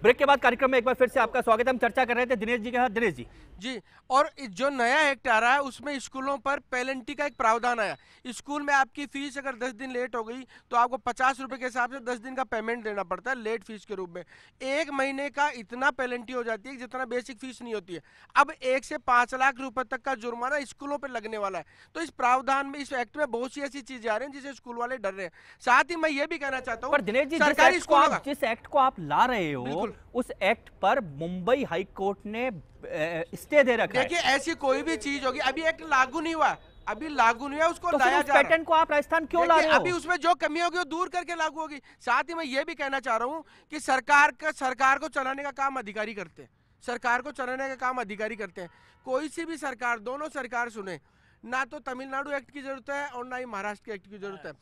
Break के बाद कार्यक्रम में एक बार फिर से आपका स्वागत है। हम चर्चा कर रहे थे दिनेश जी के साथ। दिनेश जी, और जो नया एक्ट आ रहा है उसमें स्कूलों पर पेनल्टी का एक प्रावधान आया। स्कूल में आपकी फीस अगर 10 दिन लेट हो गई तो आपको 50 रुपए के हिसाब से 10 दिन का पेमेंट देना पड़ता है लेट फीस के रूप में। 1 महीने का इतना पेनल्टी हो जाती है जितना बेसिक फीस नहीं होती है। अब 1 से 5 लाख रुपए तक का जुर्माना स्कूलों पर लगने वाला है। तो इस प्रावधान में, इस एक्ट में बहुत सी ऐसी चीजें आ रही हैं जिसे स्कूल वाले डर रहे हैं। साथ ही मैं ये भी कहना चाहता हूँ, पर दिनेश जी, सरकारी स्कूलों का जिस एक्ट को आप ला रहे हो उस एक्ट पर मुंबई हाई कोर्ट ने स्टे दे रखा है। देखिए, ऐसी कोई भी चीज होगी, अभी एक्ट लागू नहीं हुआ, अभी लागू नहीं हुआ, उसको तो लाया उस जा रहा है। पैटर्न को आप राजस्थान क्यों ला रहे हो? अभी उसमें जो कमी होगी वो दूर करके लागू होगी। साथ ही मैं ये भी कहना चाह रहा हूँ कि सरकार को चलाने का काम अधिकारी करते हैं। सरकार को चलाने का काम अधिकारी करते हैं। कोई सी भी सरकार, दोनों सरकार सुने, ना तो तमिलनाडु एक्ट की जरूरत है और ना ही महाराष्ट्र के एक्ट की जरूरत है।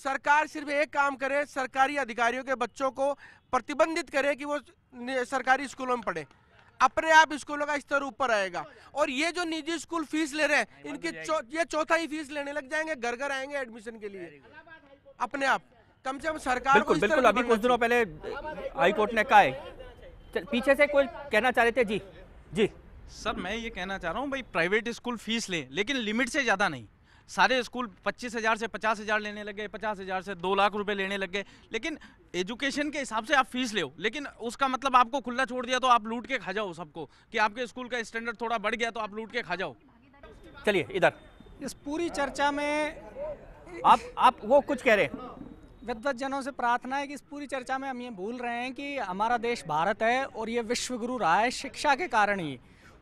सरकार सिर्फ एक काम करे, सरकारी अधिकारियों के बच्चों को प्रतिबंधित करे कि वो सरकारी स्कूलों में पढ़े। अपने आप स्कूलों का स्तर ऊपर आएगा। और ये जो निजी स्कूल फीस ले रहे हैं, इनकी ये चौथाई फीस लेने लग जाएंगे, घर घर आएंगे एडमिशन के लिए अपने आप। कम से कम सरकार को बिल्कुल अभी कुछ दिनों पहले हाई कोर्ट ने कहा है। पीछे से कोई कहना चाह रहे थे। जी सर, मैं ये कहना चाह रहा हूँ भाई, प्राइवेट स्कूल फीस लें लेकिन लिमिट से ज़्यादा नहीं। सारे स्कूल 25,000 से 50,000 लेने लग गए, 50,000 से 2 लाख रुपए लेने लग गए। लेकिन एजुकेशन के हिसाब से आप फीस ले, लेकिन उसका मतलब आपको खुला छोड़ दिया तो आप लूट के खा जाओ सबको, कि आपके स्कूल का स्टैंडर्ड थोड़ा बढ़ गया तो आप लूट के खा जाओ। चलिए इधर, इस पूरी चर्चा में आप वो कुछ कह रहे हैं। विद्वज्जनों से प्रार्थना है कि इस पूरी चर्चा में हम ये भूल रहे हैं कि हमारा देश भारत है और ये विश्व गुरु रहा है शिक्षा के कारण ही।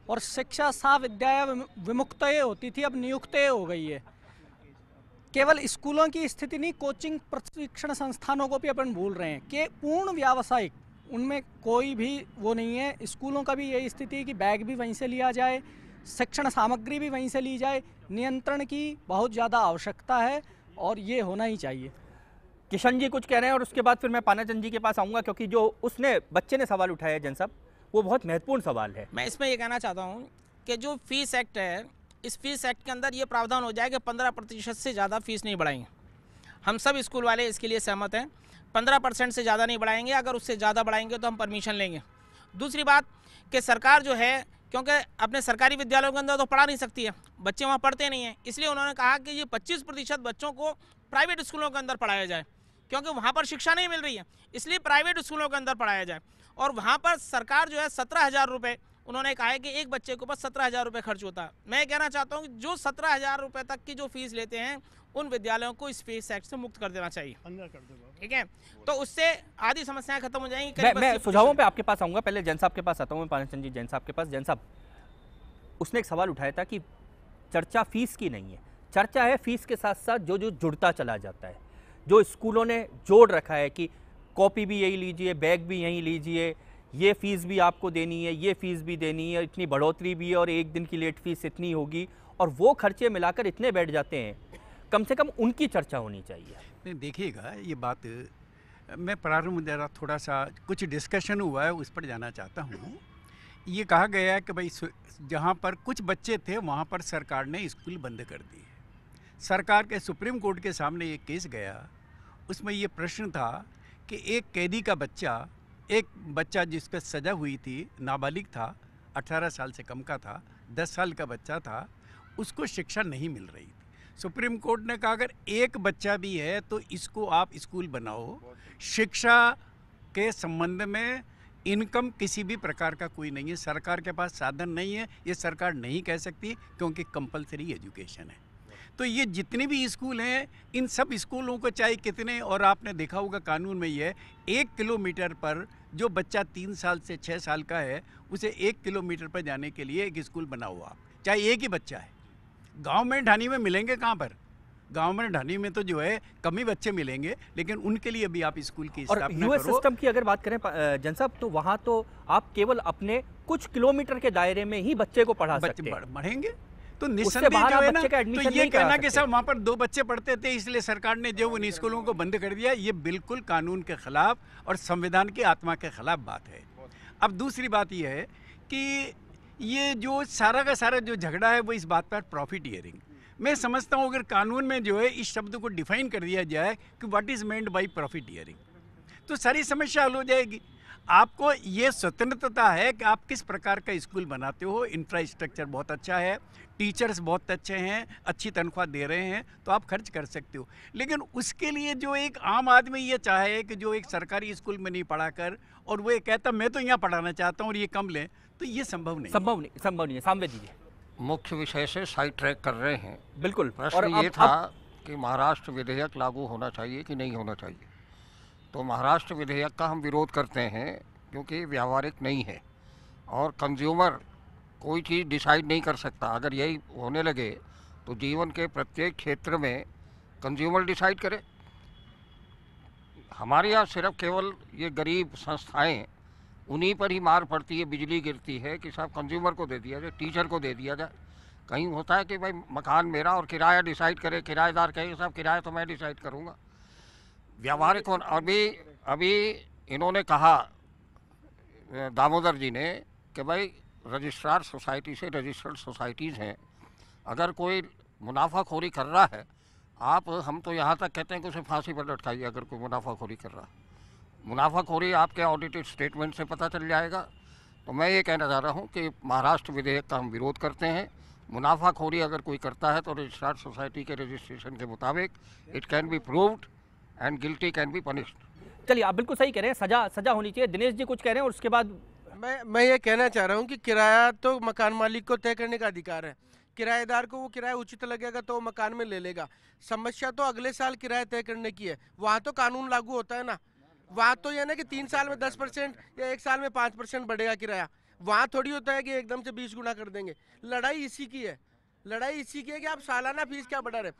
और शिक्षा सा विद्या विमुक्तये होती थी, अब नियुक्तये हो गई है। केवल स्कूलों की स्थिति नहीं, कोचिंग प्रशिक्षण संस्थानों को भी अपन भूल रहे हैं कि पूर्ण व्यावसायिक, उनमें कोई भी वो नहीं है। स्कूलों का भी यही स्थिति है कि बैग भी वहीं से लिया जाए, शिक्षण सामग्री भी वहीं से ली जाए। नियंत्रण की बहुत ज़्यादा आवश्यकता है और ये होना ही चाहिए। किशन जी कुछ कह रहे हैं और उसके बाद फिर मैं पानाचंद जी के पास आऊँगा, क्योंकि जो बच्चे ने सवाल उठाया जन साहब, वो बहुत महत्वपूर्ण सवाल है। मैं इसमें ये कहना चाहता हूँ कि जो फीस एक्ट है, इस फीस एक्ट के अंदर ये प्रावधान हो जाए कि 15% से ज़्यादा फीस नहीं बढ़ाएंगे। हम सब स्कूल वाले इसके लिए सहमत हैं। 15% से ज़्यादा नहीं बढ़ाएंगे। अगर उससे ज़्यादा बढ़ाएंगे तो हम परमिशन लेंगे। दूसरी बात कि सरकार जो है, क्योंकि अपने सरकारी विद्यालयों के अंदर तो पढ़ा नहीं सकती है, बच्चे वहाँ पढ़ते नहीं हैं, इसलिए उन्होंने कहा कि ये 25% बच्चों को प्राइवेट स्कूलों के अंदर पढ़ाया जाए, क्योंकि वहाँ पर शिक्षा नहीं मिल रही है, इसलिए प्राइवेट स्कूलों के अंदर पढ़ाया जाए। और वहाँ पर सरकार जो है 17,000 रुपये, उन्होंने कहा है कि एक बच्चे के ऊपर 17,000 रुपये खर्च होता है। मैं कहना चाहता हूँ कि जो 17,000 रुपये तक की जो फीस लेते हैं उन विद्यालयों को इस फीस एक्ट से मुक्त कर देना चाहिए। ठीक है, तो उससे आधी समस्याएं खत्म हो जाएंगी। मैं सुझावों पे आपके पास आऊँगा, पहले जैन साहब के पास आता हूँ। पानाचंद जी, जैन साहब के पास। जैन साहब, उसने एक सवाल उठाया था कि चर्चा फीस की नहीं है, चर्चा है फीस के साथ साथ जो जुड़ता चला जाता है, जो स्कूलों ने जोड़ रखा है कि कॉपी भी यही लीजिए, बैग भी यही लीजिए, ये फीस भी आपको देनी है, ये फीस भी देनी है, इतनी बढ़ोतरी भी है और एक दिन की लेट फीस इतनी होगी, और वो खर्चे मिलाकर इतने बैठ जाते हैं। कम से कम उनकी चर्चा होनी चाहिए। नहीं, देखिएगा, ये बात मैं प्रारंभ में जरा थोड़ा सा कुछ डिस्कशन हुआ है उस पर जाना चाहता हूँ। ये कहा गया है कि भाई जहाँ पर कुछ बच्चे थे वहाँ पर सरकार ने स्कूल बंद कर दिए। सरकार के सुप्रीम कोर्ट के सामने ये केस गया, उसमें ये प्रश्न था कि एक कैदी का बच्चा, एक बच्चा जिस पर सज़ा हुई थी, नाबालिग था, 18 साल से कम का था, 10 साल का बच्चा था, उसको शिक्षा नहीं मिल रही थी। सुप्रीम कोर्ट ने कहा अगर एक बच्चा भी है तो इसको आप स्कूल बनाओ। शिक्षा के संबंध में इनकम किसी भी प्रकार का कोई नहीं है, सरकार के पास साधन नहीं है, ये सरकार नहीं कह सकती क्योंकि कंपलसरी एजुकेशन है। तो ये जितने भी स्कूल हैं, इन सब स्कूलों को चाहे कितने, और आपने देखा होगा कानून में ये 1 किलोमीटर पर जो बच्चा 3 साल से 6 साल का है उसे 1 किलोमीटर पर जाने के लिए एक स्कूल बना हुआ, चाहे एक ही बच्चा है। गांव में ढानी में मिलेंगे कहाँ पर? गांव में ढानी में तो जो है कम ही बच्चे मिलेंगे, लेकिन उनके लिए भी आप स्कूल की स्थापना करो। सिस्टम की अगर बात करें जन साहब, तो वहाँ तो आप केवल अपने कुछ किलोमीटर के दायरे में ही बच्चे को पढ़ा सकते हैं। बढ़ेंगे तो निस्संदेह जो है ना, तो ये कहना कि साहब वहाँ पर 2 बच्चे पढ़ते थे इसलिए सरकार ने जो उन स्कूलों को बंद कर दिया, ये बिल्कुल कानून के खिलाफ और संविधान की आत्मा के खिलाफ बात है। अब दूसरी बात ये है कि ये जो सारा का सारा जो झगड़ा है वो इस बात पर प्रॉफिटियरिंग, मैं समझता हूँ अगर कानून में जो है इस शब्द को डिफाइन कर दिया जाए कि what is meant by profiteering, तो सारी समस्या हल हो जाएगी। आपको ये स्वतंत्रता है कि आप किस प्रकार का स्कूल बनाते हो। इंफ्रास्ट्रक्चर बहुत अच्छा है, टीचर्स बहुत अच्छे हैं, अच्छी तनख्वाह दे रहे हैं, तो आप खर्च कर सकते हो। लेकिन उसके लिए जो एक आम आदमी ये चाहे कि जो एक सरकारी स्कूल में नहीं पढ़ा कर और वो ये कहता मैं तो यहाँ पढ़ाना चाहता हूँ और ये कम लें, तो ये संभव नहीं है। सामने दीजिए। मुख्य विषय से साइड ट्रैक कर रहे हैं। बिल्कुल। प्रश्न ये था कि महाराष्ट्र विधेयक लागू होना चाहिए कि नहीं होना चाहिए। तो महाराष्ट्र विधेयक का हम विरोध करते हैं क्योंकि व्यावहारिक नहीं है और कंज्यूमर कोई चीज़ डिसाइड नहीं कर सकता। अगर यही होने लगे तो जीवन के प्रत्येक क्षेत्र में कंज्यूमर डिसाइड करे। हमारे यहाँ सिर्फ केवल ये गरीब संस्थाएं, उन्हीं पर ही मार पड़ती है, बिजली गिरती है कि साहब कंज्यूमर को दे दिया जाए, टीचर को दे दिया जाए। कहीं होता है कि भाई मकान मेरा और किराया डिसाइड करे, किराएदार कहे साहब किराया तो मैं डिसाइड करूँगा। व्यावहारिक होना। अभी इन्होंने कहा दामोदर जी ने कि भाई रजिस्ट्रार सोसाइटी से रजिस्टर्ड सोसाइटीज़ हैं, अगर कोई मुनाफाखोरी कर रहा है हम तो यहाँ तक कहते हैं कि उसे फांसी पर लटकाइए अगर कोई मुनाफाखोरी कर रहा है। मुनाफाखोरी आपके ऑडिटेड स्टेटमेंट से पता चल जाएगा। तो मैं ये कहना चाह रहा हूँ कि महाराष्ट्र विधेयक का हम विरोध करते हैं। मुनाफाखोरी अगर कोई करता है तो रजिस्ट्रार्ड सोसाइटी के रजिस्ट्रेशन के मुताबिक it can be proved and guilty can be punished. चलिए, आप बिल्कुल सही कह रहे हैं, सजा होनी चाहिए। दिनेश जी कुछ कह रहे हैं और उसके बाद मैं ये कहना चाह रहा हूँ कि किराया तो मकान मालिक को तय करने का अधिकार है। किराएदार को वो किराया उचित लगेगा तो वो मकान में ले लेगा। समस्या तो अगले साल किराया तय करने की है, वहाँ तो कानून लागू होता है ना। वहाँ तो ये ना कि 3 साल में 10% या 1 साल में 5% बढ़ेगा किराया। वहाँ थोड़ी होता है कि एकदम से 20 गुना कर देंगे। लड़ाई इसी की है, लड़ाई इसी की है कि आप सालाना फीस क्या बढ़ा रहे।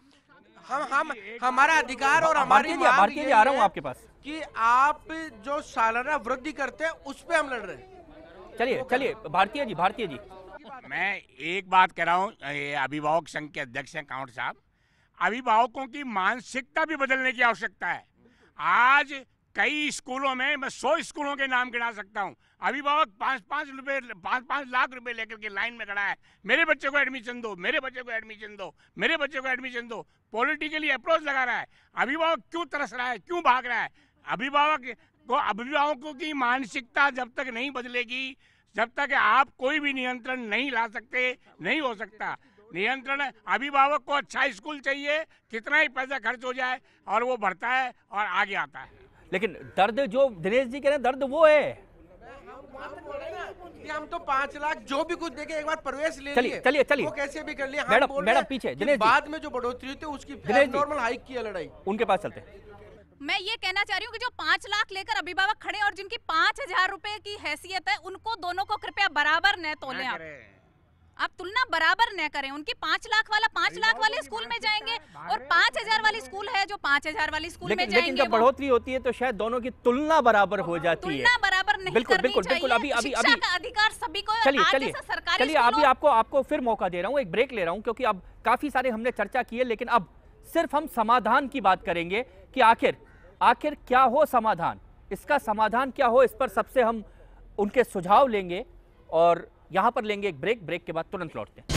हम हमारा अधिकार और हमारी मांग ये आ रहा हूँ आपके पास कि आप जो सालाना वृद्धि करते हैं उस पे हम लड़ रहे हैं। चलिए भारतीय जी मैं एक बात कह रहा हूँ, अभिभावक संघ के अध्यक्ष हैं कांवड़ साहब, अभिभावकों की मानसिकता भी बदलने की आवश्यकता है। आज कई स्कूलों में मैं 100 स्कूलों के नाम गिना सकता हूँ। अभिभावक 5 लाख रुपए लेकर के लाइन में खड़ा है, मेरे बच्चे को एडमिशन दो, मेरे बच्चे को एडमिशन दो, मेरे बच्चे को एडमिशन दो। पॉलिटिकली अप्रोच लगा रहा है। अभिभावक क्यों तरस रहा है, क्यों भाग रहा है? अभिभावकों की मानसिकता जब तक नहीं बदलेगी, जब तक आप कोई भी नियंत्रण नहीं ला सकते, नहीं हो सकता नियंत्रण। अभिभावक को अच्छा स्कूल चाहिए, कितना ही पैसा खर्च हो जाए और वो बढ़ता है और आगे आता है। लेकिन दर्द जो दिनेश जी कह रहे हैं, दर्द वो है कि हम तो 5 लाख जो भी कुछ देके एक बार प्रवेश ले लिए, चलिए वो कैसे भी कर लिए। मैडम पीछे दिनेश बाद में जो बढ़ोतरी हुई थी उसकी नॉर्मल हाइक की लड़ाई, उनके पास चलते हैं। मैं ये कहना चाह रही हूँ कि जो 5 लाख लेकर अभिभावक खड़े और जिनकी 5,000 रुपए की हैसियत है, उनको दोनों को कृपया बराबर न तोलें। आप तुलना बराबर न करें। उनकी 5 लाख वाला 5 लाख वाले स्कूल में जाएंगे और 5,000 वाली स्कूल है जो 5,000 वाली स्कूल में जाएंगे। लेकिन जब बढ़ोतरी होती है तो शायद दोनों की तुलना बराबर हो जाती है। तुलना बराबर नहीं करनी चाहिए। शिक्षा का अधिकार सभी को। चलिए अभी आपको फिर मौका दे रहा हूँ, एक ब्रेक ले रहा हूँ क्योंकि अब काफी सारे हमने चर्चा की है, लेकिन अब सिर्फ हम समाधान की बात करेंगे कि आखिर क्या हो समाधान, इसका समाधान क्या हो, इस पर सबसे हम उनके सुझाव लेंगे और यहां पर लेंगे एक ब्रेक के बाद तुरंत लौटते हैं।